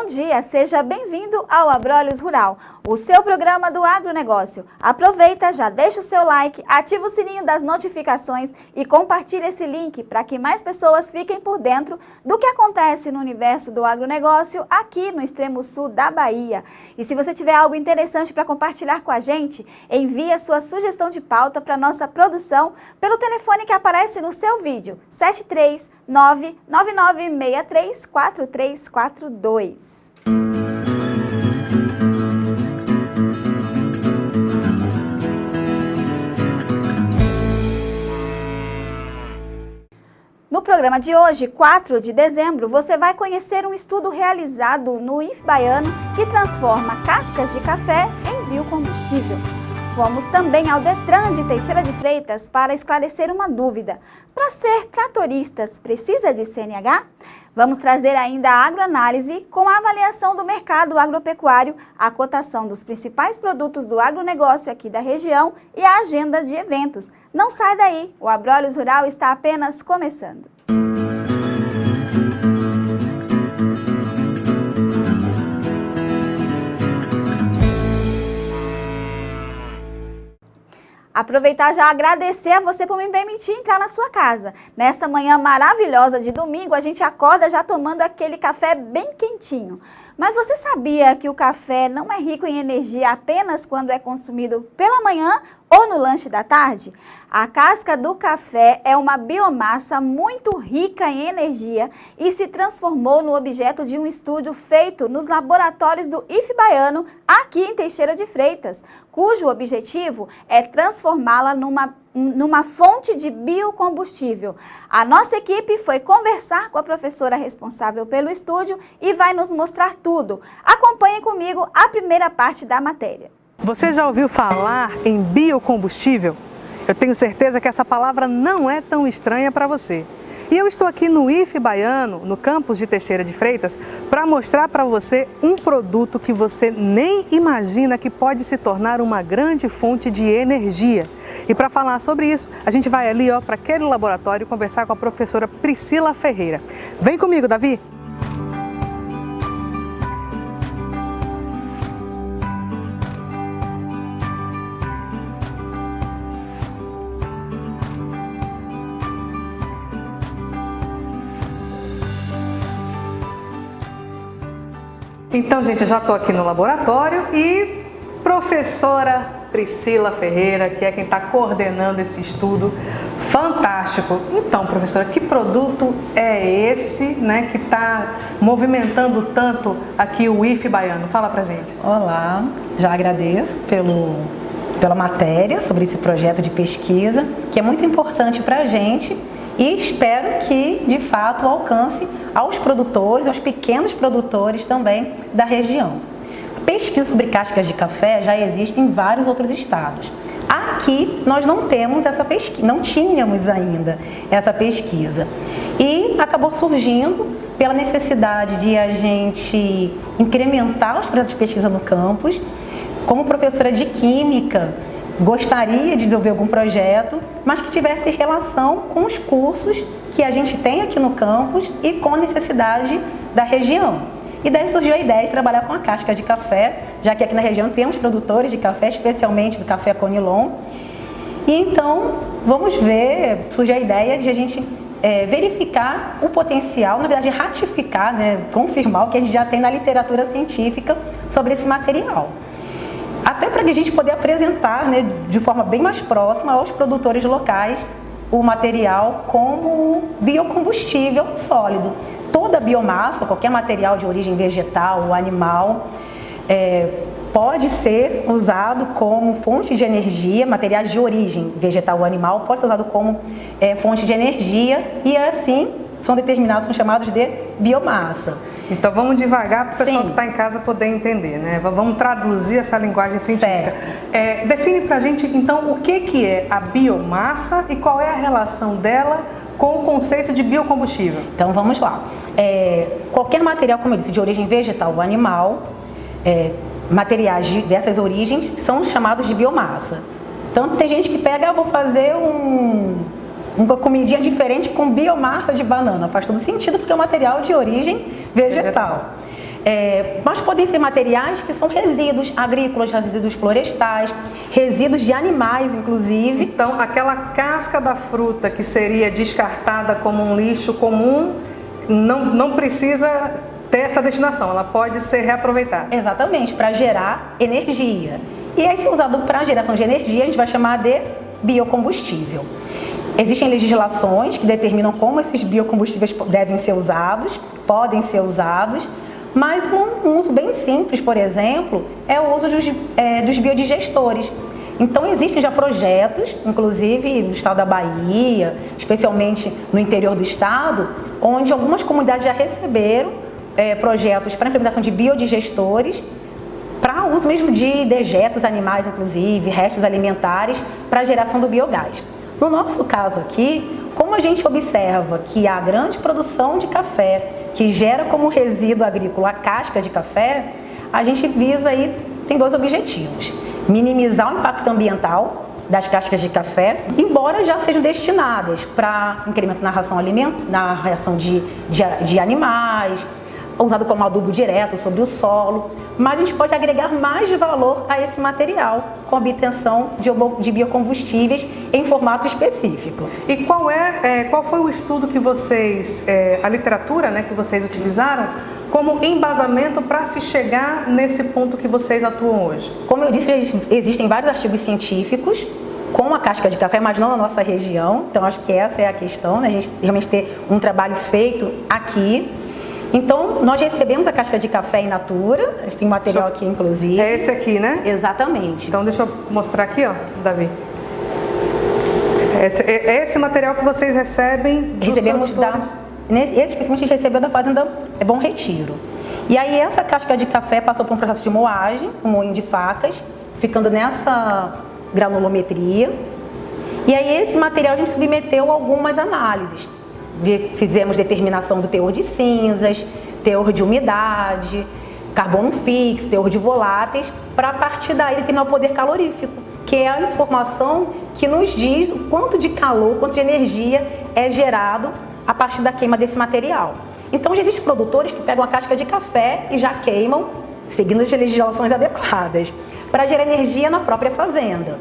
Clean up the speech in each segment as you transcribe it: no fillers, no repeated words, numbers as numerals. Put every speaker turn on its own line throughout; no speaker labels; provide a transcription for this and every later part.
Bom dia, seja bem-vindo ao Abrolhos Rural, o seu programa do agronegócio. Aproveita, já deixa o seu like, ativa o sininho das notificações e compartilha esse link para que mais pessoas fiquem por dentro do que acontece no universo do agronegócio aqui no extremo sul da Bahia. E se você tiver algo interessante para compartilhar com a gente, envie a sua sugestão de pauta para nossa produção pelo telefone que aparece no seu vídeo, 73999634342. No programa de hoje, 4 de dezembro, você vai conhecer um estudo realizado no IF Baiano que transforma cascas de café em biocombustível. Fomos também ao Detran de Teixeira de Freitas para esclarecer uma dúvida. Para ser tratoristas, precisa de CNH? Vamos trazer ainda a agroanálise com a avaliação do mercado agropecuário, a cotação dos principais produtos do agronegócio aqui da região e a agenda de eventos. Não sai daí, o Abrolhos Rural está apenas começando. Aproveitar já agradecer a você por me permitir entrar na sua casa. Nessa manhã maravilhosa de domingo, a gente acorda já tomando aquele café bem quentinho. Mas você sabia que o café não é rico em energia apenas quando é consumido pela manhã ou no lanche da tarde? A casca do café é uma biomassa muito rica em energia e se transformou no objeto de um estudo feito nos laboratórios do IF Baiano, aqui em Teixeira de Freitas, cujo objetivo é transformá-la numa fonte de biocombustível. A nossa equipe foi conversar com a professora responsável pelo estúdio e vai nos mostrar tudo. Acompanhe comigo a primeira parte da matéria.
Você já ouviu falar em biocombustível? Eu tenho certeza que essa palavra não é tão estranha para você. E eu estou aqui no IF Baiano, no campus de Teixeira de Freitas, para mostrar para você um produto que você nem imagina que pode se tornar uma grande fonte de energia. E para falar sobre isso, a gente vai ali para aquele laboratório conversar com a professora Priscila Ferreira. Vem comigo, Davi! Então, gente, eu já estou aqui no laboratório e professora Priscila Ferreira, que é quem está coordenando esse estudo fantástico. Então, professora, que produto é esse, né, que está movimentando tanto aqui o IF Baiano? Fala pra gente.
Olá, já agradeço pela matéria sobre esse projeto de pesquisa, que é muito importante para a gente e espero que, de fato, alcance aos produtores, aos pequenos produtores também da região. A pesquisa sobre cascas de café já existe em vários outros estados. Aqui nós não temos essa pesquisa, não tínhamos ainda essa pesquisa. E acabou surgindo pela necessidade de a gente incrementar os projetos de pesquisa no campus. Como professora de Química, gostaria de desenvolver algum projeto, mas que tivesse relação com os cursos que a gente tem aqui no campus e com a necessidade da região. E daí surgiu a ideia de trabalhar com a casca de café, já que aqui na região temos produtores de café, especialmente do café Conilon. E então, vamos ver, surgiu a ideia de a gente verificar o potencial, na verdade ratificar, confirmar o que a gente já tem na literatura científica sobre esse material. Até para que a gente poder apresentar, de forma bem mais próxima aos produtores locais o material como biocombustível sólido. Toda biomassa, qualquer material de origem vegetal ou animal, pode ser usado como fonte de energia, materiais de origem vegetal ou animal, pode ser usado como fonte de energia e assim são chamados de biomassa.
Então vamos devagar para o pessoal que está em casa poder entender, né? Vamos traduzir essa linguagem científica. Define para a gente então o que é a biomassa e qual é a relação dela com o conceito de biocombustível.
Então vamos lá. Qualquer material, como eu disse, de origem vegetal ou animal, materiais dessas origens são chamados de biomassa. Então tem gente que pega, vou fazer uma comidinha diferente com biomassa de banana. Faz todo sentido porque é um material de origem vegetal. Mas podem ser materiais que são resíduos agrícolas, resíduos florestais, resíduos de animais, inclusive.
Então, aquela casca da fruta que seria descartada como um lixo comum, não precisa ter essa destinação, ela pode ser reaproveitada.
Exatamente, para gerar energia. E aí, se usado para geração de energia, a gente vai chamar de biocombustível. Existem legislações que determinam como esses biocombustíveis devem ser usados, podem ser usados, mas um uso bem simples, por exemplo, é o uso dos biodigestores. Então existem já projetos, inclusive no estado da Bahia, especialmente no interior do estado, onde algumas comunidades já receberam projetos para implementação de biodigestores, para uso mesmo de dejetos animais, inclusive, restos alimentares, para a geração do biogás. No nosso caso aqui, como a gente observa que a grande produção de café, que gera como resíduo agrícola a casca de café, a gente visa aí, tem dois objetivos: minimizar o impacto ambiental das cascas de café, embora já sejam destinadas para incremento na ração de animais, usado como adubo direto sobre o solo, mas a gente pode agregar mais valor a esse material com a obtenção de biocombustíveis em formato específico.
E qual foi o estudo que vocês, a literatura, né, que vocês utilizaram como embasamento para se chegar nesse ponto que vocês atuam hoje?
Como eu disse, existem vários artigos científicos com a casca de café, mas não na nossa região, então acho que essa é a questão, né? A gente realmente ter um trabalho feito aqui. Então, nós recebemos a casca de café in natura, a gente tem material aqui, inclusive.
É esse aqui, né?
Exatamente.
Então, deixa eu mostrar aqui, ó, Davi. Esse material que vocês recebem dos produtores.
Esse especificamente a gente recebeu da fazenda Bom Retiro. E aí, essa casca de café passou por um processo de moagem, um moinho de facas, ficando nessa granulometria. E aí, esse material a gente submeteu a algumas análises. Fizemos determinação do teor de cinzas, teor de umidade, carbono fixo, teor de voláteis, para a partir daí determinar o poder calorífico, que é a informação que nos diz o quanto de calor, quanto de energia é gerado a partir da queima desse material. Então já existem produtores que pegam a casca de café e já queimam, seguindo as legislações adequadas, para gerar energia na própria fazenda.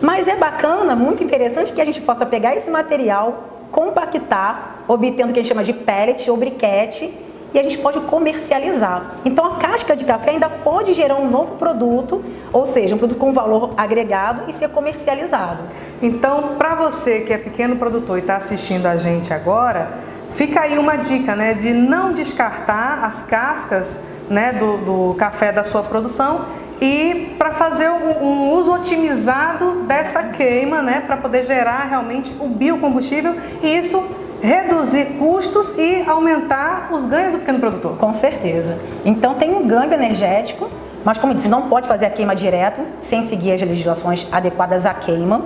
Mas é bacana, muito interessante que a gente possa pegar esse material, compactar, obtendo o que a gente chama de pellet ou briquete, e a gente pode comercializar. Então a casca de café ainda pode gerar um novo produto, ou seja, um produto com valor agregado e ser comercializado.
Então, para você que é pequeno produtor e está assistindo a gente agora, fica aí uma dica, né, de não descartar as cascas, né, do café da sua produção, e para fazer um uso otimizado dessa queima, né, para poder gerar realmente o biocombustível e isso reduzir custos e aumentar os ganhos do pequeno produtor.
Com certeza. Então tem um ganho energético, mas como eu disse, não pode fazer a queima direta sem seguir as legislações adequadas à queima.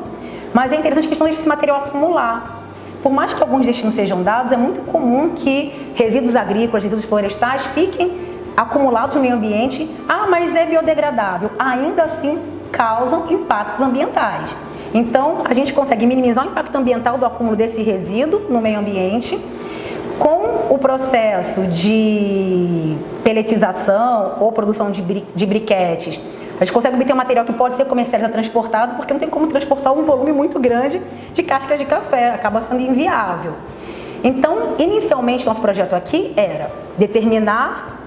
Mas é interessante a questão desse material acumular. Por mais que alguns destinos sejam dados, é muito comum que resíduos agrícolas, resíduos florestais fiquem acumulados no meio ambiente. Ah, mas é biodegradável. Ainda assim, causam impactos ambientais. Então, a gente consegue minimizar o impacto ambiental do acúmulo desse resíduo no meio ambiente com o processo de pelletização ou produção de briquetes. A gente consegue obter um material que pode ser comercializado, transportado, porque não tem como transportar um volume muito grande de cascas de café, acaba sendo inviável. Então, inicialmente, nosso projeto aqui era determinar,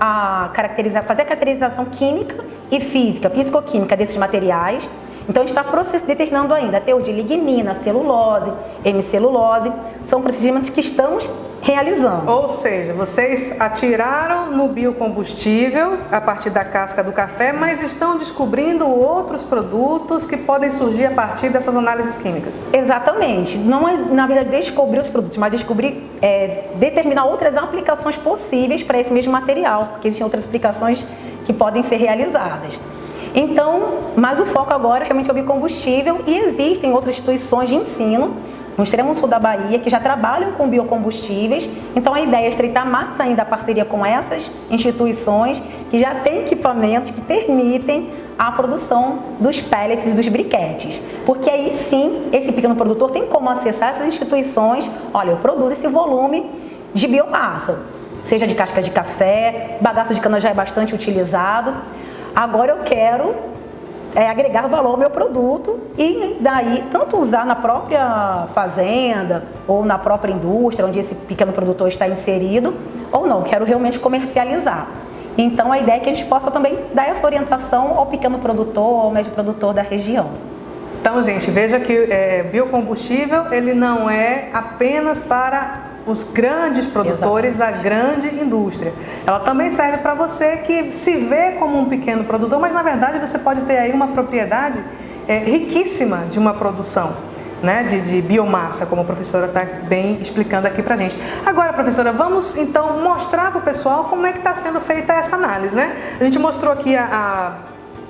fazer a caracterização química e físico-química desses materiais. Então, a gente está determinando ainda teor de lignina, celulose, hemicelulose, são procedimentos que estamos realizando.
Ou seja, vocês atiraram no biocombustível a partir da casca do café, mas estão descobrindo outros produtos que podem surgir a partir dessas análises químicas.
Exatamente. Não é, na verdade, descobrir os produtos, mas determinar outras aplicações possíveis para esse mesmo material, porque existem outras aplicações que podem ser realizadas. Então, mas o foco agora é realmente o biocombustível e existem outras instituições de ensino no extremo sul da Bahia que já trabalham com biocombustíveis. Então a ideia é estreitar mais ainda a parceria com essas instituições que já têm equipamentos que permitem a produção dos pellets e dos briquetes. Porque aí sim, esse pequeno produtor tem como acessar essas instituições. Olha, eu produzo esse volume de biomassa. seja de casca de café, bagaço de cana já é bastante utilizado. Agora eu quero agregar valor ao meu produto e daí tanto usar na própria fazenda ou na própria indústria onde esse pequeno produtor está inserido, ou não, quero realmente comercializar. Então a ideia é que a gente possa também dar essa orientação ao pequeno produtor ou ao médio produtor da região.
Então, gente, veja que biocombustível ele não é apenas para os grandes produtores, a grande indústria. Ela também serve para você que se vê como um pequeno produtor, mas na verdade você pode ter aí uma propriedade riquíssima de uma produção, né, de biomassa, como a professora está bem explicando aqui para a gente. Agora, professora, vamos então mostrar para o pessoal como é que está sendo feita essa análise, né? A gente mostrou aqui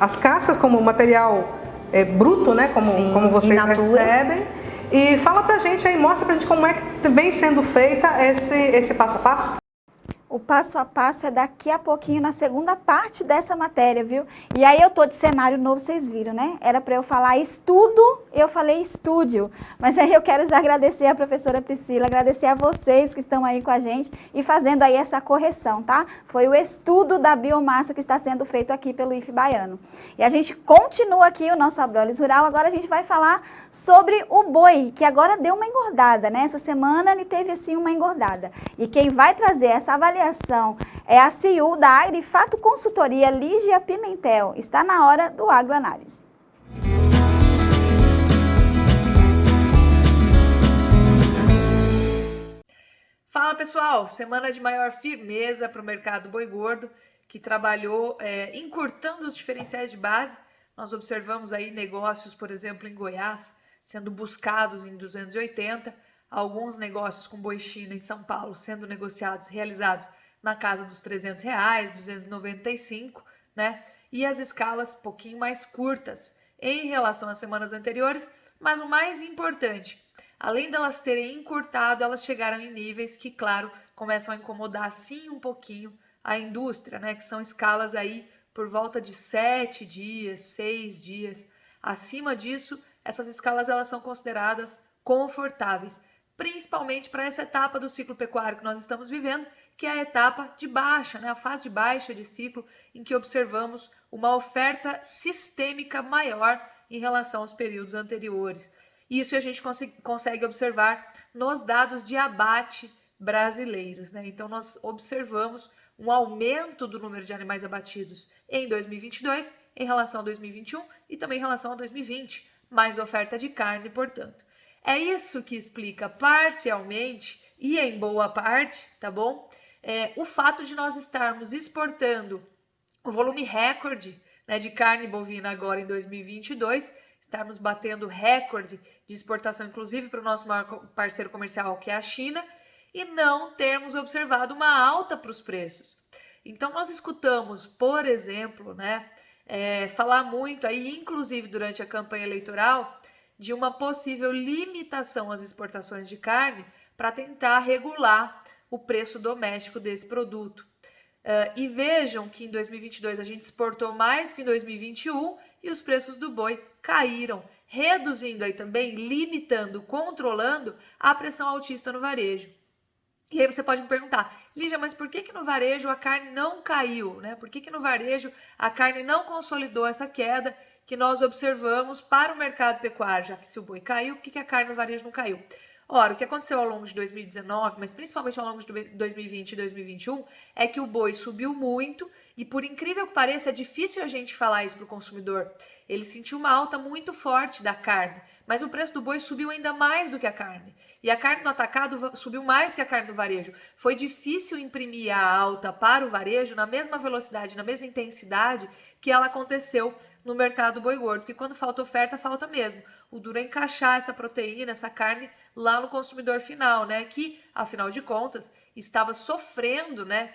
as cascas como material bruto, né, como vocês recebem. E fala pra gente aí, mostra pra gente como é que vem sendo feita esse passo a passo.
O passo a passo é daqui a pouquinho na segunda parte dessa matéria, viu? E aí eu tô de cenário novo, vocês viram, né? Era para eu falar estudo, eu falei estúdio. Mas aí eu quero já agradecer a professora Priscila, agradecer a vocês que estão aí com a gente e fazendo aí essa correção, tá? Foi o estudo da biomassa que está sendo feito aqui pelo IFE Baiano. E a gente continua aqui o nosso Abrolhos Rural, agora a gente vai falar sobre o boi, que agora deu uma engordada, né? Essa semana ele teve assim uma engordada. E quem vai trazer essa avaliação é a CEO da Agrifato Consultoria, Lígia Pimentel. Está na hora do Agroanálise.
Fala pessoal, semana de maior firmeza para o mercado boi gordo, que trabalhou encurtando os diferenciais de base. Nós observamos aí negócios, por exemplo, em Goiás, sendo buscados em 280, alguns negócios com boi China em São Paulo sendo negociados, realizados na casa dos R$300, 295, né? E as escalas um pouquinho mais curtas em relação às semanas anteriores, mas o mais importante, além delas terem encurtado, elas chegaram em níveis que, claro, começam a incomodar sim um pouquinho a indústria, né? Que são escalas aí por volta de 7 dias, 6 dias. Acima disso, essas escalas elas são consideradas confortáveis, principalmente para essa etapa do ciclo pecuário que nós estamos vivendo, que é a etapa de baixa, né? A fase de baixa de ciclo, em que observamos uma oferta sistêmica maior em relação aos períodos anteriores. Isso a gente consegue observar nos dados de abate brasileiros, né? Então nós observamos um aumento do número de animais abatidos em 2022 em relação a 2021 e também em relação a 2020, mais oferta de carne, portanto. É isso que explica parcialmente e em boa parte, tá bom? O fato de nós estarmos exportando o volume recorde, né, de carne bovina agora em 2022, estarmos batendo recorde de exportação, inclusive para o nosso maior parceiro comercial, que é a China, e não termos observado uma alta para os preços. Então nós escutamos, por exemplo, né, falar muito aí, inclusive durante a campanha eleitoral, de uma possível limitação às exportações de carne para tentar regular o preço doméstico desse produto. E vejam que em 2022 a gente exportou mais do que em 2021 e os preços do boi caíram, reduzindo aí também, limitando, controlando a pressão altista no varejo. E aí você pode me perguntar, Lígia, mas por que no varejo a carne não caiu, né? Por que no varejo a carne não consolidou essa queda que nós observamos para o mercado pecuário, já que se o boi caiu, por que a carne no varejo não caiu? Ora, o que aconteceu ao longo de 2019, mas principalmente ao longo de 2020 e 2021, é que o boi subiu muito e, por incrível que pareça, é difícil a gente falar isso para o consumidor. Ele sentiu uma alta muito forte da carne, mas o preço do boi subiu ainda mais do que a carne. E a carne no atacado subiu mais do que a carne no varejo. Foi difícil imprimir a alta para o varejo na mesma velocidade, na mesma intensidade que ela aconteceu no mercado boi gordo, porque quando falta oferta, falta mesmo. O duro é encaixar essa proteína, essa carne lá no consumidor final, né? Que, afinal de contas, estava sofrendo, né?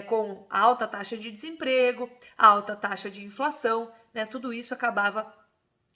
Com alta taxa de desemprego, alta taxa de inflação, né? Tudo isso acabava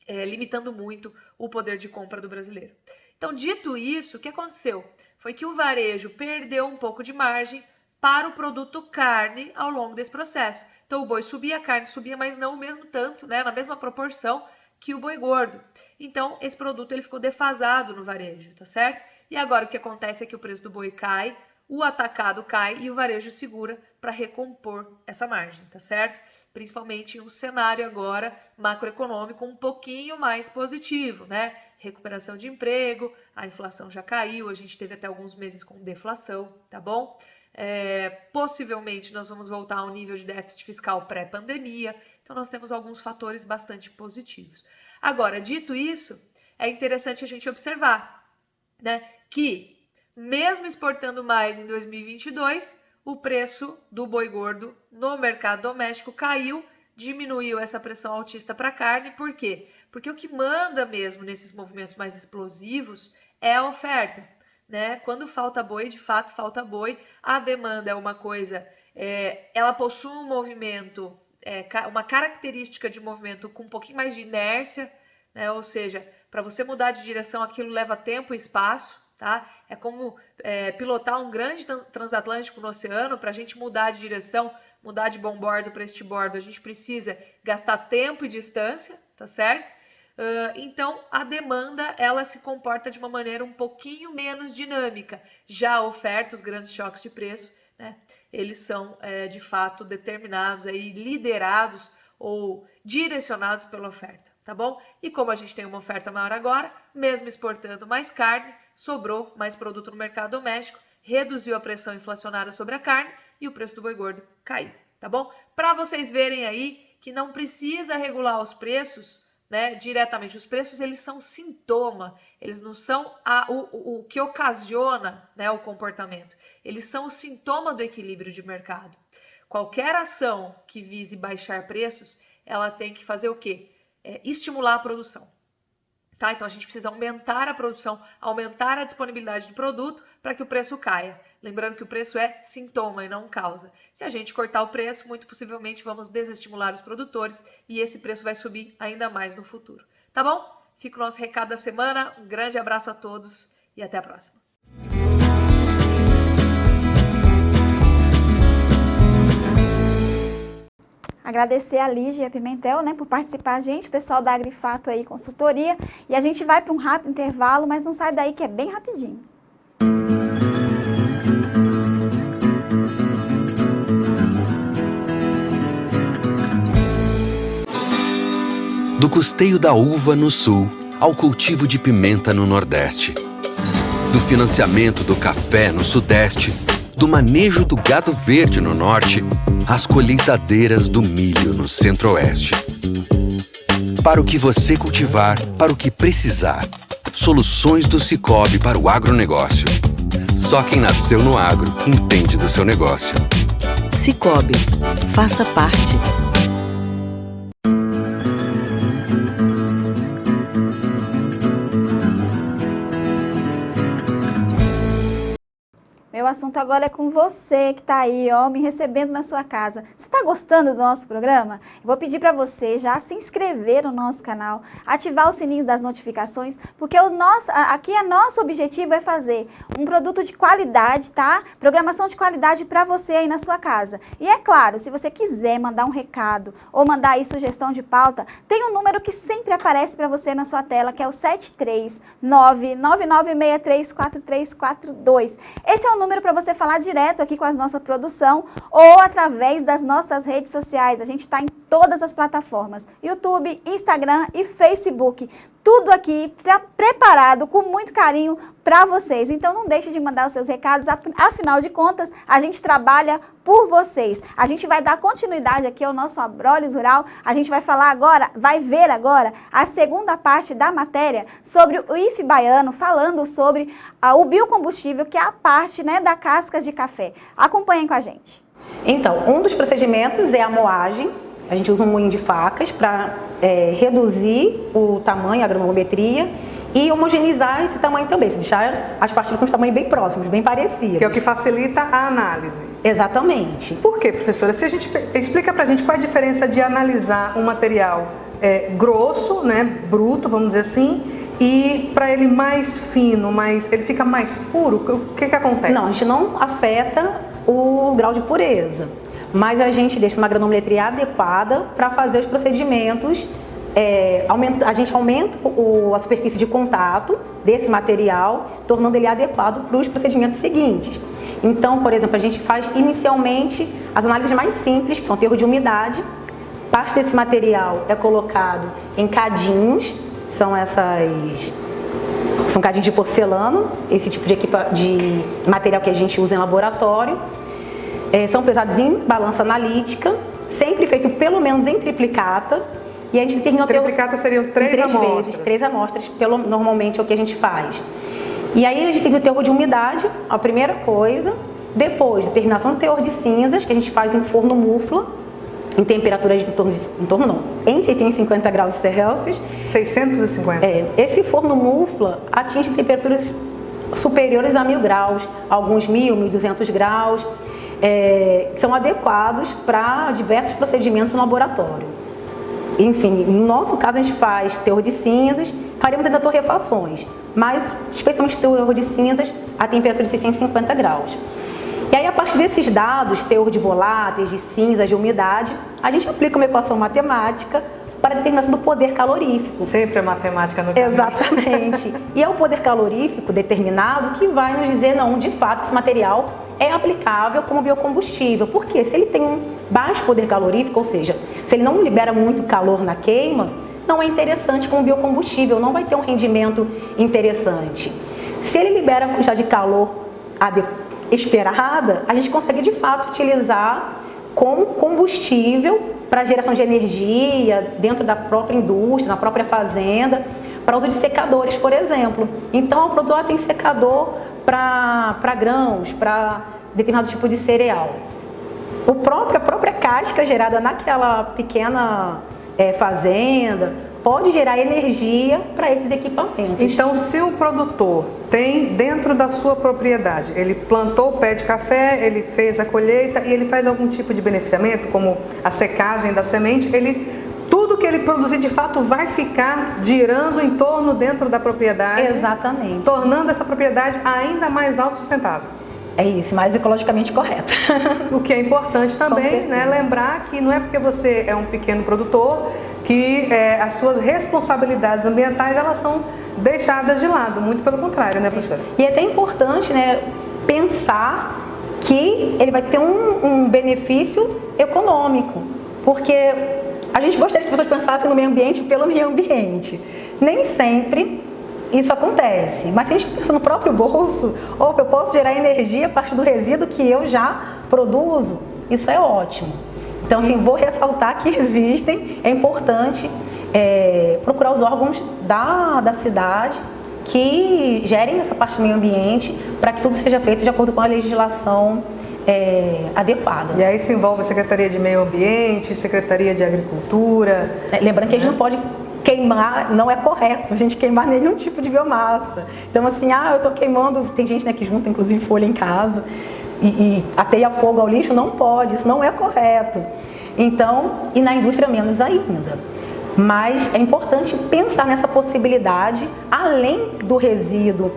limitando muito o poder de compra do brasileiro. Então, dito isso, o que aconteceu? Foi que o varejo perdeu um pouco de margem para o produto carne ao longo desse processo. Então, o boi subia, a carne subia, mas não o mesmo tanto, né? Na mesma proporção que o boi gordo. Então, esse produto ele ficou defasado no varejo, tá certo? E agora o que acontece é que o preço do boi cai, o atacado cai e o varejo segura para recompor essa margem, tá certo? Principalmente em um cenário agora macroeconômico um pouquinho mais positivo, né? Recuperação de emprego, a inflação já caiu, a gente teve até alguns meses com deflação, tá bom? Possivelmente nós vamos voltar ao nível de déficit fiscal pré-pandemia, então nós temos alguns fatores bastante positivos. Agora, dito isso, é interessante a gente observar, né, que mesmo exportando mais em 2022, o preço do boi gordo no mercado doméstico caiu, diminuiu essa pressão altista para a carne. Por quê? Porque o que manda mesmo nesses movimentos mais explosivos é a oferta, né? Quando falta boi, de fato falta boi. A demanda é uma coisa, ela possui um movimento, uma característica de movimento com um pouquinho mais de inércia, né? Ou seja, para você mudar de direção, aquilo leva tempo e espaço. Tá? É como pilotar um grande transatlântico no oceano. Para a gente mudar de direção, mudar de bom bordo para este bordo, a gente precisa gastar tempo e distância, tá certo? Então, a demanda, ela se comporta de uma maneira um pouquinho menos dinâmica. Já a oferta, os grandes choques de preço, né, eles são, de fato, determinados, aí, liderados ou direcionados pela oferta, tá bom? E como a gente tem uma oferta maior agora, mesmo exportando mais carne, sobrou mais produto no mercado doméstico, reduziu a pressão inflacionária sobre a carne e o preço do boi gordo caiu, tá bom? Para vocês verem aí que não precisa regular os preços, né, diretamente. Os preços, eles são sintoma, eles não são o que ocasiona, né, o comportamento. Eles são o sintoma do equilíbrio de mercado. Qualquer ação que vise baixar preços, ela tem que fazer o quê? Estimular a produção. Tá? Então a gente precisa aumentar a produção, aumentar a disponibilidade do produto para que o preço caia. Lembrando que o preço é sintoma e não causa. Se a gente cortar o preço, muito possivelmente vamos desestimular os produtores e esse preço vai subir ainda mais no futuro. Tá bom? Fica o nosso recado da semana. Um grande abraço a todos e até a próxima.
Agradecer a Lígia Pimentel, né, por participar a gente, pessoal da Agrifato aí, consultoria. E a gente vai para um rápido intervalo, mas não sai daí que é bem rapidinho.
Do custeio da uva no sul ao cultivo de pimenta no nordeste. Do financiamento do café no sudeste, do manejo do gado verde no norte, às colheitadeiras do milho no centro-oeste. Para o que você cultivar, para o que precisar. Soluções do Sicoob para o agronegócio. Só quem nasceu no agro entende do seu negócio.
Sicoob, faça parte.
Meu assunto agora é com você que está aí, ó, me recebendo na sua casa. Você está gostando do nosso programa? Eu vou pedir para você já se inscrever no nosso canal, ativar os sininhos das notificações, porque aqui nosso objetivo é fazer um produto de qualidade, tá? Programação de qualidade para você aí na sua casa. E é claro, se você quiser mandar um recado ou mandar aí sugestão de pauta, tem um número que sempre aparece para você na sua tela, que é o 73999634342. Esse é o número para você falar direto aqui com a nossa produção ou através das nossas redes sociais. A gente está em todas as plataformas, YouTube, Instagram e Facebook. Tudo aqui está preparado com muito carinho para vocês. Então não deixe de mandar os seus recados, afinal de contas, a gente trabalha por vocês. A gente vai dar continuidade aqui ao nosso Abrolhos Rural. A gente vai falar agora, vai ver agora a segunda parte da matéria sobre o IFE baiano, falando sobre o biocombustível, que é a parte, né, da casca de café. Acompanhem com a gente.
Então, um dos procedimentos é a moagem. A gente usa um moinho de facas para reduzir o tamanho, a granulometria e homogeneizar esse tamanho também, se deixar as partículas com os tamanhos bem próximos, bem parecidos.
Que é o que facilita a análise.
Exatamente.
Por quê, professora? Se a gente explica pra gente qual é a diferença de analisar um material grosso, né, bruto, vamos dizer assim, e para ele mais fino, ele fica mais puro, o que acontece?
Não, a gente não afeta o grau de pureza, mas a gente deixa uma granulometria adequada para fazer os procedimentos. A gente aumenta a superfície de contato desse material, tornando ele adequado para os procedimentos seguintes. Então, por exemplo, a gente faz inicialmente as análises mais simples, que são teor de umidade. Parte desse material é colocado em cadinhos, são cadinhos de porcelana, esse tipo de material que a gente usa em laboratório. São pesados em balança analítica, sempre feito pelo menos em triplicata. E a gente determina
Triplicata seriam 3 amostras.
vezes, 3 amostras, normalmente é o que a gente faz. E aí a gente tem o teor de umidade, a primeira coisa. Depois, determinação do teor de cinzas, que a gente faz em forno mufla, em temperaturas em 650 graus Celsius.
650?
Esse forno mufla atinge temperaturas superiores a 1000 graus, alguns 1200 graus, que são adequados para diversos procedimentos no laboratório. Enfim, no nosso caso a gente faz teor de cinzas, faremos ainda torrefações, mas especialmente teor de cinzas a temperatura de 650 graus. E aí, a partir desses dados, teor de voláteis, de cinzas, de umidade, a gente aplica uma equação matemática para a determinação do poder calorífico.
Sempre a matemática no caminho.
Exatamente. E é o poder calorífico determinado que vai nos dizer, não, de fato, esse material é aplicável como biocombustível. Porque se ele tem um baixo poder calorífico, ou seja, se ele não libera muito calor na queima, não é interessante como biocombustível, não vai ter um rendimento interessante. Se ele libera a quantidade de calor esperada, a gente consegue de fato utilizar como combustível para geração de energia dentro da própria indústria, na própria fazenda, para uso de secadores, por exemplo. Então, o produtor tem secador para grãos, para determinado tipo de cereal. A própria casca gerada naquela pequena fazenda pode gerar energia para esses equipamentos.
Então, se o produtor tem dentro da sua propriedade, ele plantou o pé de café, ele fez a colheita e ele faz algum tipo de beneficiamento, como a secagem da semente, tudo que ele produzir de fato vai ficar girando em torno dentro da propriedade.
Exatamente.
Tornando essa propriedade ainda mais autossustentável.
É isso, mais ecologicamente correto.
O que é importante também, né, lembrar que não é porque você é um pequeno produtor que as suas responsabilidades ambientais elas são deixadas de lado, muito pelo contrário, né, professora?
E é até importante, né, pensar que ele vai ter um benefício econômico, porque a gente gostaria que as pessoas pensassem no meio ambiente pelo meio ambiente. Nem sempre isso acontece, mas se a gente pensa no próprio bolso, ou eu posso gerar energia a partir do resíduo que eu já produzo, isso é ótimo. Então, assim, vou ressaltar que é importante procurar os órgãos da cidade que gerem essa parte do meio ambiente para que tudo seja feito de acordo com a legislação adequada.
E aí se envolve a Secretaria de Meio Ambiente, Secretaria de Agricultura.
Lembrando que a gente não pode queimar, não é correto a gente queimar nenhum tipo de biomassa. Então, assim, eu estou queimando, tem gente, né, que junta inclusive folha em casa e ateia fogo ao lixo, não pode, isso não é correto. Então, e na indústria menos ainda. Mas é importante pensar nessa possibilidade, além do resíduo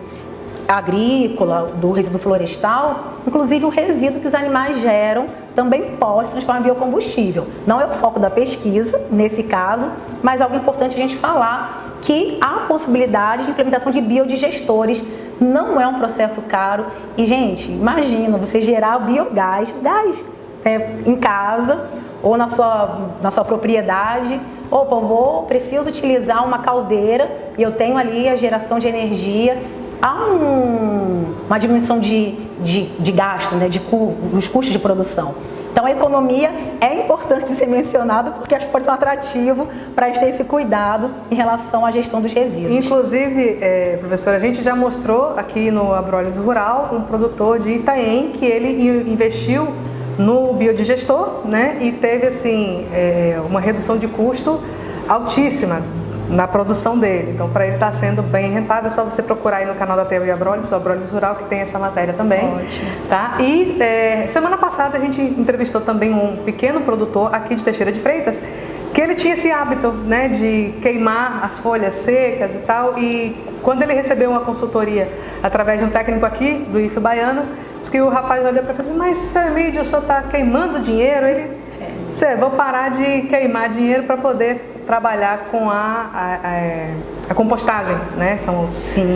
agrícola, do resíduo florestal, inclusive o resíduo que os animais geram também pode transformar em biocombustível. Não é o foco da pesquisa, nesse caso, mas é algo importante a gente falar que há possibilidade de implementação de biodigestores. Não é um processo caro. E, gente, imagina você gerar biogás, em casa ou na sua propriedade. Opa, preciso utilizar uma caldeira e eu tenho ali a geração de energia. Há uma diminuição de gasto, né, dos custos de produção. Então, a economia é importante ser mencionada porque acho que pode ser um atrativo para a gente ter esse cuidado em relação à gestão dos resíduos.
Inclusive, professora, a gente já mostrou aqui no Abrolhos Rural um produtor de Itaém que ele investiu no biodigestor, né, e teve assim, uma redução de custo altíssima na produção dele. Então, para ele estar sendo bem rentável, é só você procurar aí no canal da TV Abrolhos, o Abrolhos Rural, que tem essa matéria também.
Ótimo.
Tá? E semana passada a gente entrevistou também um pequeno produtor aqui de Teixeira de Freitas, que ele tinha esse hábito, né, de queimar as folhas secas e tal, e quando ele recebeu uma consultoria através de um técnico aqui, do IFE Baiano, disse que o rapaz olhou para ele e falou assim: mas, seu Emílio, o senhor está queimando dinheiro? Ele, vou parar de queimar dinheiro para poder trabalhar com a compostagem, né?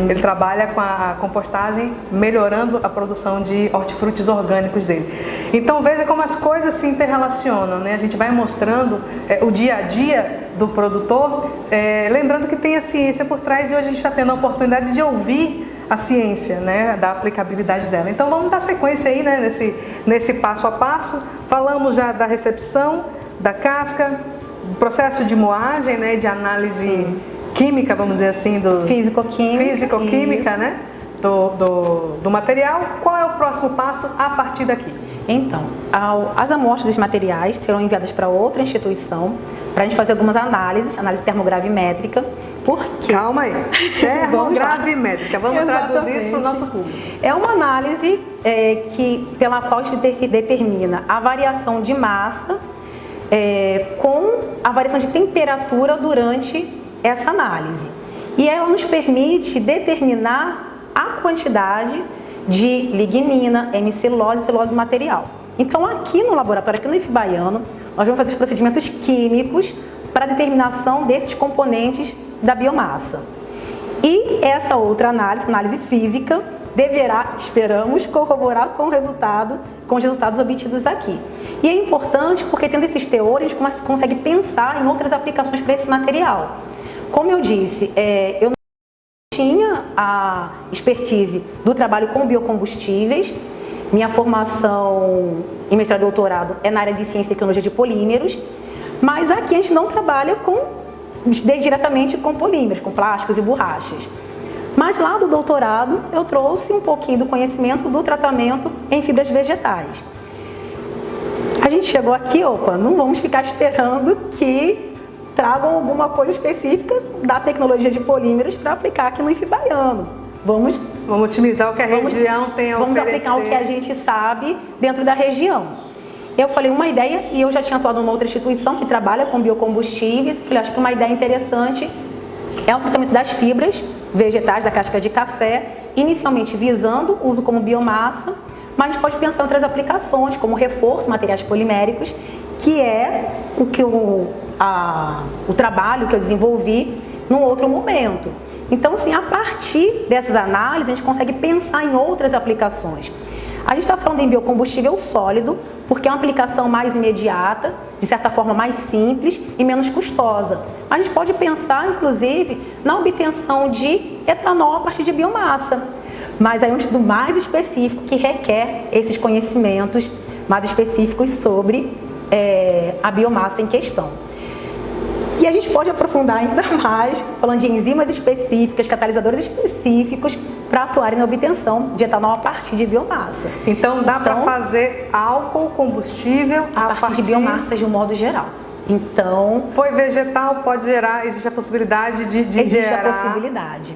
Ele trabalha com a compostagem, melhorando a produção de hortifrutis orgânicos dele. Então veja como as coisas se interrelacionam, né? A gente vai mostrando o dia a dia do produtor, lembrando que tem a ciência por trás, e hoje a gente está tendo a oportunidade de ouvir a ciência, né, da aplicabilidade dela. Então vamos dar sequência aí, né, nesse passo a passo. Falamos já da recepção, da casca, do processo de moagem, né, de análise química, vamos dizer assim, físico-química, né, do material. Qual é o próximo passo a partir daqui?
Então, as amostras dos materiais serão enviadas para outra instituição para a gente fazer algumas análises, análise termogravimétrica. Por quê?
Calma aí, termogravimétrica, vamos traduzir isso para o nosso público.
É uma análise pela qual a gente determina a variação de massa com a variação de temperatura durante essa análise. E ela nos permite determinar a quantidade de lignina, hemicilose e celulose material. Então, aqui no laboratório, aqui no IF Baiano, nós vamos fazer os procedimentos químicos para a determinação desses componentes da biomassa. E essa outra análise física, deverá, esperamos, corroborar com os resultados obtidos aqui. E é importante porque, tendo esses teores, a gente consegue pensar em outras aplicações para esse material. Como eu disse, eu não tinha a expertise do trabalho com biocombustíveis. Minha formação em mestrado e doutorado é na área de ciência e tecnologia de polímeros, mas aqui a gente não trabalha diretamente com polímeros, com plásticos e borrachas. Mas lá do doutorado eu trouxe um pouquinho do conhecimento do tratamento em fibras vegetais. A gente chegou aqui, não vamos ficar esperando que tragam alguma coisa específica da tecnologia de polímeros para aplicar aqui no IF Baiano. Vamos
otimizar o que a região tem a oferecer.
Vamos aplicar o que a gente sabe dentro da região. Eu falei uma ideia, e eu já tinha atuado numa outra instituição que trabalha com biocombustíveis. Falei, acho que uma ideia interessante é o tratamento das fibras vegetais da casca de café, inicialmente visando o uso como biomassa, mas a gente pode pensar em outras aplicações, como reforço, materiais poliméricos, que é o trabalho que eu desenvolvi num outro momento. Então, assim, a partir dessas análises, a gente consegue pensar em outras aplicações. A gente está falando em biocombustível sólido, porque é uma aplicação mais imediata, de certa forma mais simples e menos custosa. A gente pode pensar, inclusive, na obtenção de etanol a partir de biomassa. Mas aí é um estudo mais específico que requer esses conhecimentos mais específicos sobre a biomassa em questão. E a gente pode aprofundar ainda mais, falando de enzimas específicas, catalisadores específicos, para atuarem na obtenção de etanol a partir de biomassa.
Então dá para fazer álcool combustível
a partir de biomassas de um modo geral. Então,
foi vegetal, pode gerar, existe a possibilidade de gerar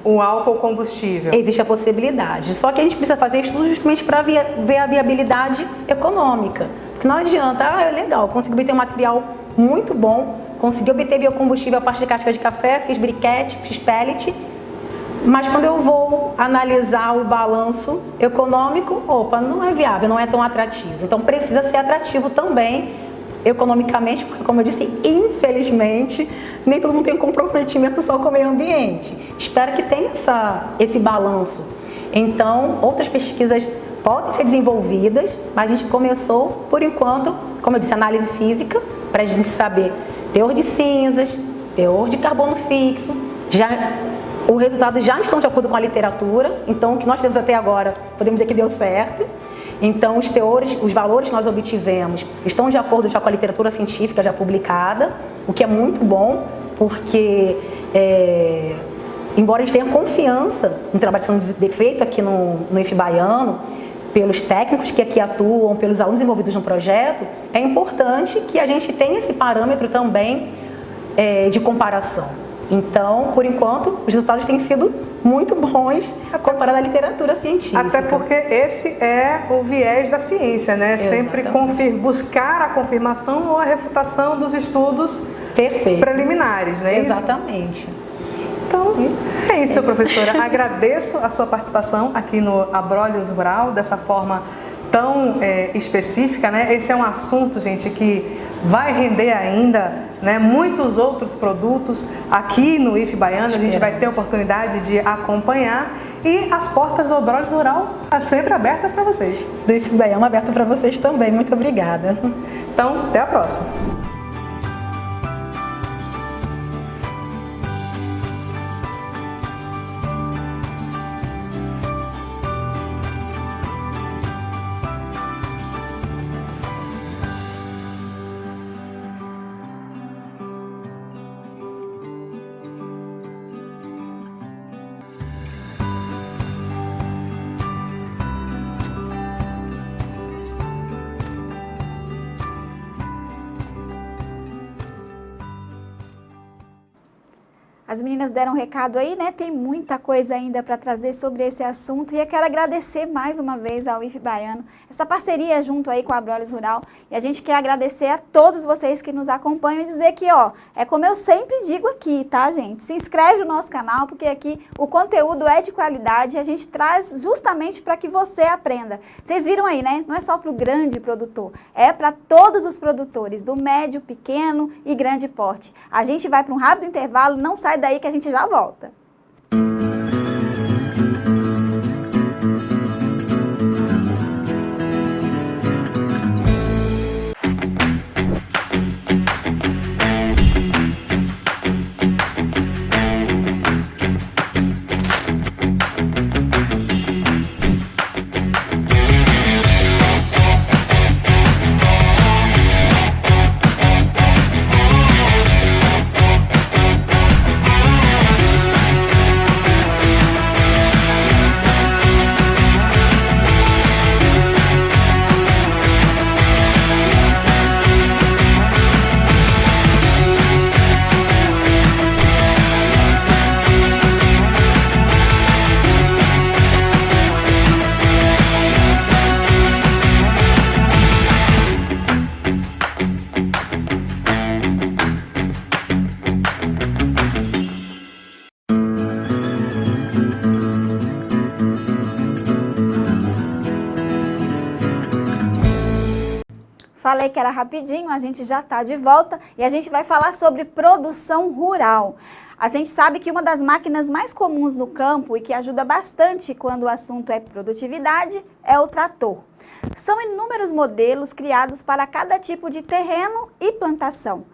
o álcool combustível.
Existe a possibilidade, só que a gente precisa fazer estudos justamente para ver a viabilidade econômica. Porque não adianta, é legal, consegui obter um material muito bom, consegui obter biocombustível a partir de casca de café, fiz briquete, fiz pellet, mas quando eu vou analisar o balanço econômico, não é viável, não é tão atrativo. Então precisa ser atrativo também economicamente, porque, como eu disse, infelizmente, nem todo mundo tem um comprometimento só com o meio ambiente. Espero que tenha esse balanço. Então, outras pesquisas podem ser desenvolvidas, mas a gente começou, por enquanto, como eu disse, análise física, para a gente saber teor de cinzas, teor de carbono fixo, os resultados já estão de acordo com a literatura, então o que nós temos até agora, podemos dizer que deu certo. Então os teores, os valores que nós obtivemos estão de acordo já com a literatura científica já publicada, o que é muito bom, porque embora a gente tenha confiança no trabalho sendo feito aqui no IF Baiano, pelos técnicos que aqui atuam, pelos alunos envolvidos no projeto, é importante que a gente tenha esse parâmetro também de comparação. Então, por enquanto, os resultados têm sido muito bons comparado à literatura científica.
Até porque esse é o viés da ciência, né? Sempre buscar a confirmação ou a refutação dos estudos preliminares, né?
Exatamente.
Então, é isso, professora. Agradeço a sua participação aqui no Abrolhos Rural, dessa forma tão específica, né? Esse é um assunto, gente, que vai render ainda, né, muitos outros produtos aqui no IF Baiano. A gente vai ter a oportunidade de acompanhar e as portas do Abrolhos Rural estão sempre abertas para vocês.
Do IF Baiano aberto para vocês também. Muito obrigada.
Então, até a próxima.
As meninas deram um recado aí, né? Tem muita coisa ainda para trazer sobre esse assunto e eu quero agradecer mais uma vez ao IF Baiano, essa parceria junto aí com a Abrolhos Rural, e a gente quer agradecer a todos vocês que nos acompanham e dizer que, ó, é como eu sempre digo aqui, tá, gente? Se inscreve no nosso canal, porque aqui o conteúdo é de qualidade e a gente traz justamente para que você aprenda. Vocês viram aí, né? Não é só para o grande produtor, é para todos os produtores, do médio, pequeno e grande porte. A gente vai para um rápido intervalo, não sai daí que a gente já volta. Falei que era rapidinho, a gente já está de volta e a gente vai falar sobre produção rural. A gente sabe que uma das máquinas mais comuns no campo e que ajuda bastante quando o assunto é produtividade é o trator. São inúmeros modelos criados para cada tipo de terreno e plantação.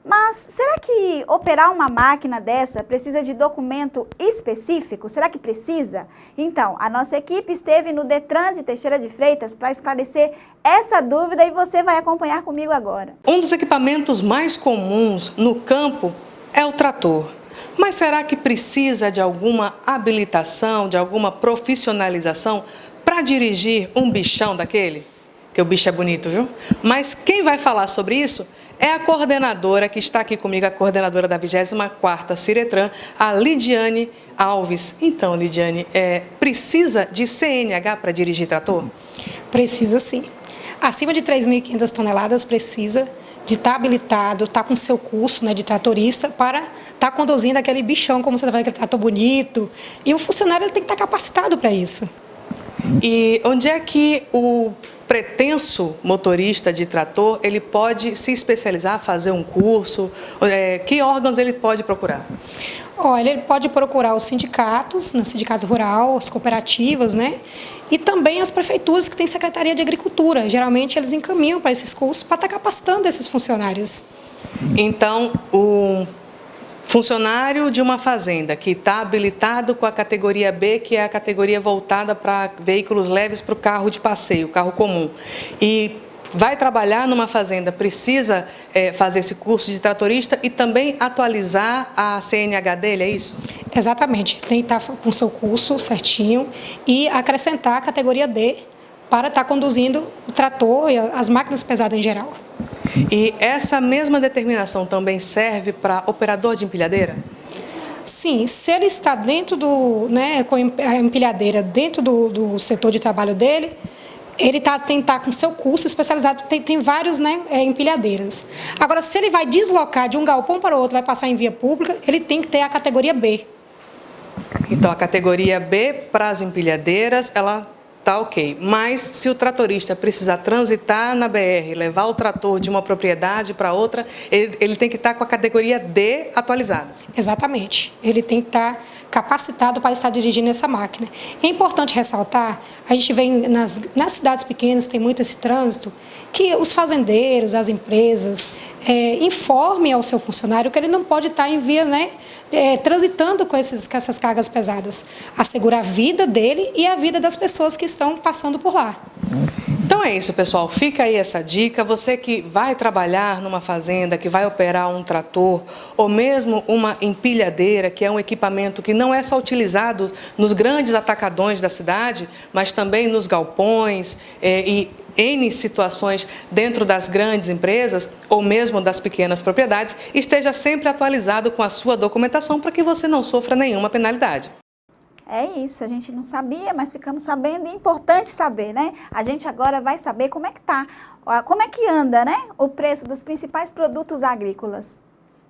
Mas será que operar uma máquina dessa precisa de documento específico? Será que precisa? Então, a nossa equipe esteve no Detran de Teixeira de Freitas para esclarecer essa dúvida e você vai acompanhar comigo agora.
Um dos equipamentos mais comuns no campo é o trator. Mas será que precisa de alguma habilitação, de alguma profissionalização para dirigir um bichão daquele? Que o bicho é bonito, viu? Mas quem vai falar sobre isso é a coordenadora que está aqui comigo, a coordenadora da 24ª Ciretran, a Lidiane Alves. Então, Lidiane, precisa de CNH para dirigir trator?
Precisa sim. Acima de 3.500 toneladas precisa de estar habilitado, estar com seu curso, né, de tratorista para estar conduzindo aquele bichão, como você está falando, aquele trator bonito. E o funcionário ele tem que estar capacitado para isso.
E onde é que o pretenso motorista de trator, ele pode se especializar, fazer um curso? Que órgãos ele pode procurar?
Olha, ele pode procurar os sindicatos, no sindicato rural, as cooperativas, né? E também as prefeituras que têm secretaria de agricultura. Geralmente eles encaminham para esses cursos para estar capacitando esses funcionários.
Então, o funcionário de uma fazenda que está habilitado com a categoria B, que é a categoria voltada para veículos leves para o carro de passeio, carro comum, e vai trabalhar numa fazenda, precisa fazer esse curso de tratorista e também atualizar a CNH dele, é isso?
Exatamente, tem que estar com o seu curso certinho e acrescentar a categoria D para estar conduzindo o trator e as máquinas pesadas em geral.
E essa mesma determinação também serve para operador de empilhadeira?
Sim, se ele está dentro do, né, com a empilhadeira dentro do setor de trabalho dele, ele tem que estar com seu curso especializado, tem vários, né, empilhadeiras. Agora, se ele vai deslocar de um galpão para o outro, vai passar em via pública, ele tem que ter a categoria B.
Então, a categoria B para as empilhadeiras, ela Tá ok, mas se o tratorista precisar transitar na BR, levar o trator de uma propriedade para outra, ele tem que estar com a categoria D atualizada.
Exatamente. Ele tem que estar capacitado para estar dirigindo essa máquina. É importante ressaltar, a gente vê nas cidades pequenas, tem muito esse trânsito, que os fazendeiros, as empresas, informem ao seu funcionário que ele não pode estar em via, transitando com essas cargas pesadas. Assegurar a vida dele e a vida das pessoas que estão passando por lá.
Então é isso, pessoal. Fica aí essa dica. Você que vai trabalhar numa fazenda, que vai operar um trator, ou mesmo uma empilhadeira, que é um equipamento que não é só utilizado nos grandes atacadões da cidade, mas também nos galpões e N situações dentro das grandes empresas ou mesmo das pequenas propriedades, esteja sempre atualizado com a sua documentação para que você não sofra nenhuma penalidade.
É isso, a gente não sabia, mas ficamos sabendo e é importante saber, né? A gente agora vai saber como é que tá, como é que anda, né? O preço dos principais produtos agrícolas.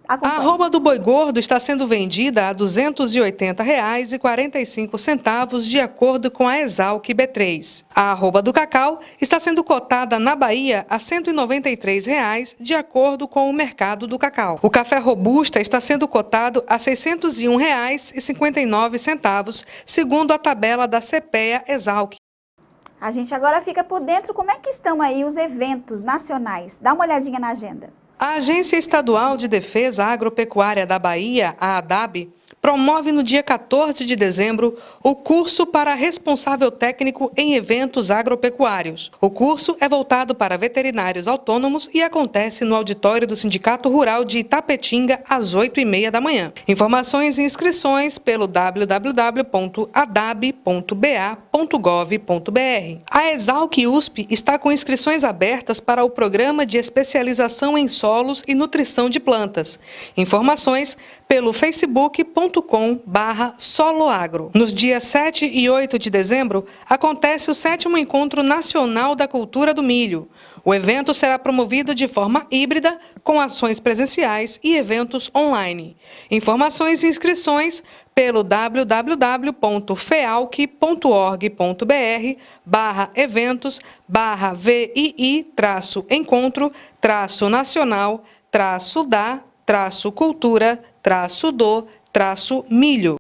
Acompanhe.
A arroba do boi gordo está sendo vendida a R$ 280,45 de acordo com a Exalc B3. A arroba do cacau está sendo cotada na Bahia a R$ 193,00 de acordo com o mercado do cacau. O café robusta está sendo cotado a R$ 601,59 segundo a tabela da CPEA Exalc.
A gente agora fica por dentro como é que estão aí os eventos nacionais. Dá uma olhadinha na agenda.
A Agência Estadual de Defesa Agropecuária da Bahia, a ADAB, promove no dia 14 de dezembro o curso para responsável técnico em eventos agropecuários. O curso é voltado para veterinários autônomos e acontece no auditório do Sindicato Rural de Itapetinga às 8h30 da manhã. Informações e inscrições pelo www.adab.ba.gov.br. A Exalc USP está com inscrições abertas para o Programa de Especialização em Solos e Nutrição de Plantas. Informações pelo facebook.com/soloagro. Nos dias 7 e 8 de dezembro, acontece o 7º Encontro Nacional da Cultura do Milho. O evento será promovido de forma híbrida, com ações presenciais e eventos online. Informações e inscrições pelo www.fealc.org.br/eventos/VII-cultura-do-milho.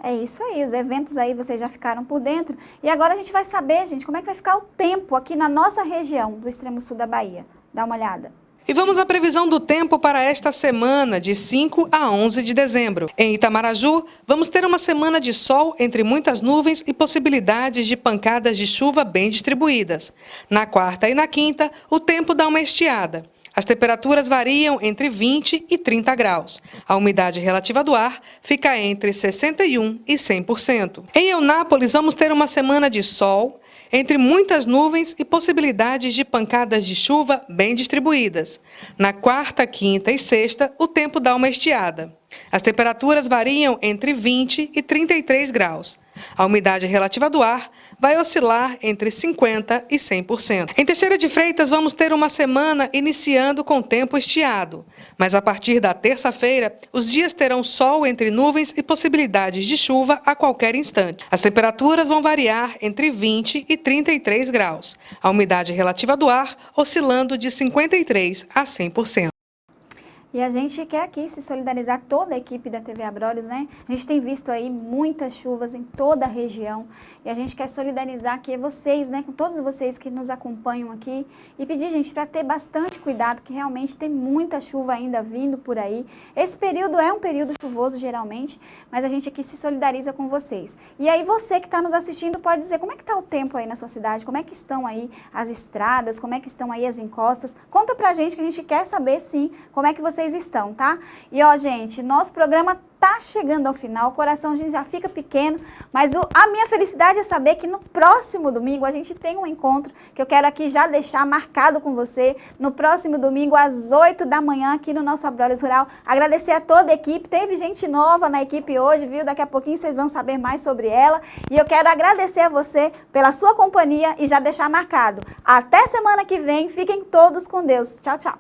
É isso aí, os eventos aí vocês já ficaram por dentro. E agora a gente vai saber, gente, como é que vai ficar o tempo aqui na nossa região do extremo sul da Bahia. Dá uma olhada.
E vamos à previsão do tempo para esta semana, de 5 a 11 de dezembro. Em Itamaraju, vamos ter uma semana de sol entre muitas nuvens e possibilidades de pancadas de chuva bem distribuídas. Na quarta e na quinta, o tempo dá uma estiada. As temperaturas variam entre 20 e 30 graus. A umidade relativa do ar fica entre 61% e 100%. Em Eunápolis, vamos ter uma semana de sol, entre muitas nuvens e possibilidades de pancadas de chuva bem distribuídas. Na quarta, quinta e sexta, o tempo dá uma estiada. As temperaturas variam entre 20 e 33 graus. A umidade relativa do ar vai oscilar entre 50% e 100%. Em Teixeira de Freitas, vamos ter uma semana iniciando com tempo estiado. Mas a partir da terça-feira, os dias terão sol entre nuvens e possibilidades de chuva a qualquer instante. As temperaturas vão variar entre 20 e 33 graus. A umidade relativa do ar oscilando de 53% a 100%.
E a gente quer aqui se solidarizar, toda a equipe da TV Abrolhos, né? A gente tem visto aí muitas chuvas em toda a região e a gente quer solidarizar aqui vocês, né? Com todos vocês que nos acompanham aqui e pedir, gente, para ter bastante cuidado, que realmente tem muita chuva ainda vindo por aí. Esse período é um período chuvoso, geralmente, mas a gente aqui se solidariza com vocês. E aí você que está nos assistindo pode dizer como é que está o tempo aí na sua cidade, como é que estão aí as estradas, como é que estão aí as encostas. Conta pra gente que a gente quer saber, sim, como é que vocês estão, tá? E ó, gente, nosso programa tá chegando ao final, o coração a gente já fica pequeno, mas a minha felicidade é saber que no próximo domingo a gente tem um encontro que eu quero aqui já deixar marcado com você, no próximo domingo às 8 da manhã aqui no nosso Abrolhos Rural. Agradecer a toda a equipe, teve gente nova na equipe hoje, viu? Daqui a pouquinho vocês vão saber mais sobre ela e eu quero agradecer a você pela sua companhia e já deixar marcado. Até semana que vem, fiquem todos com Deus. Tchau, tchau.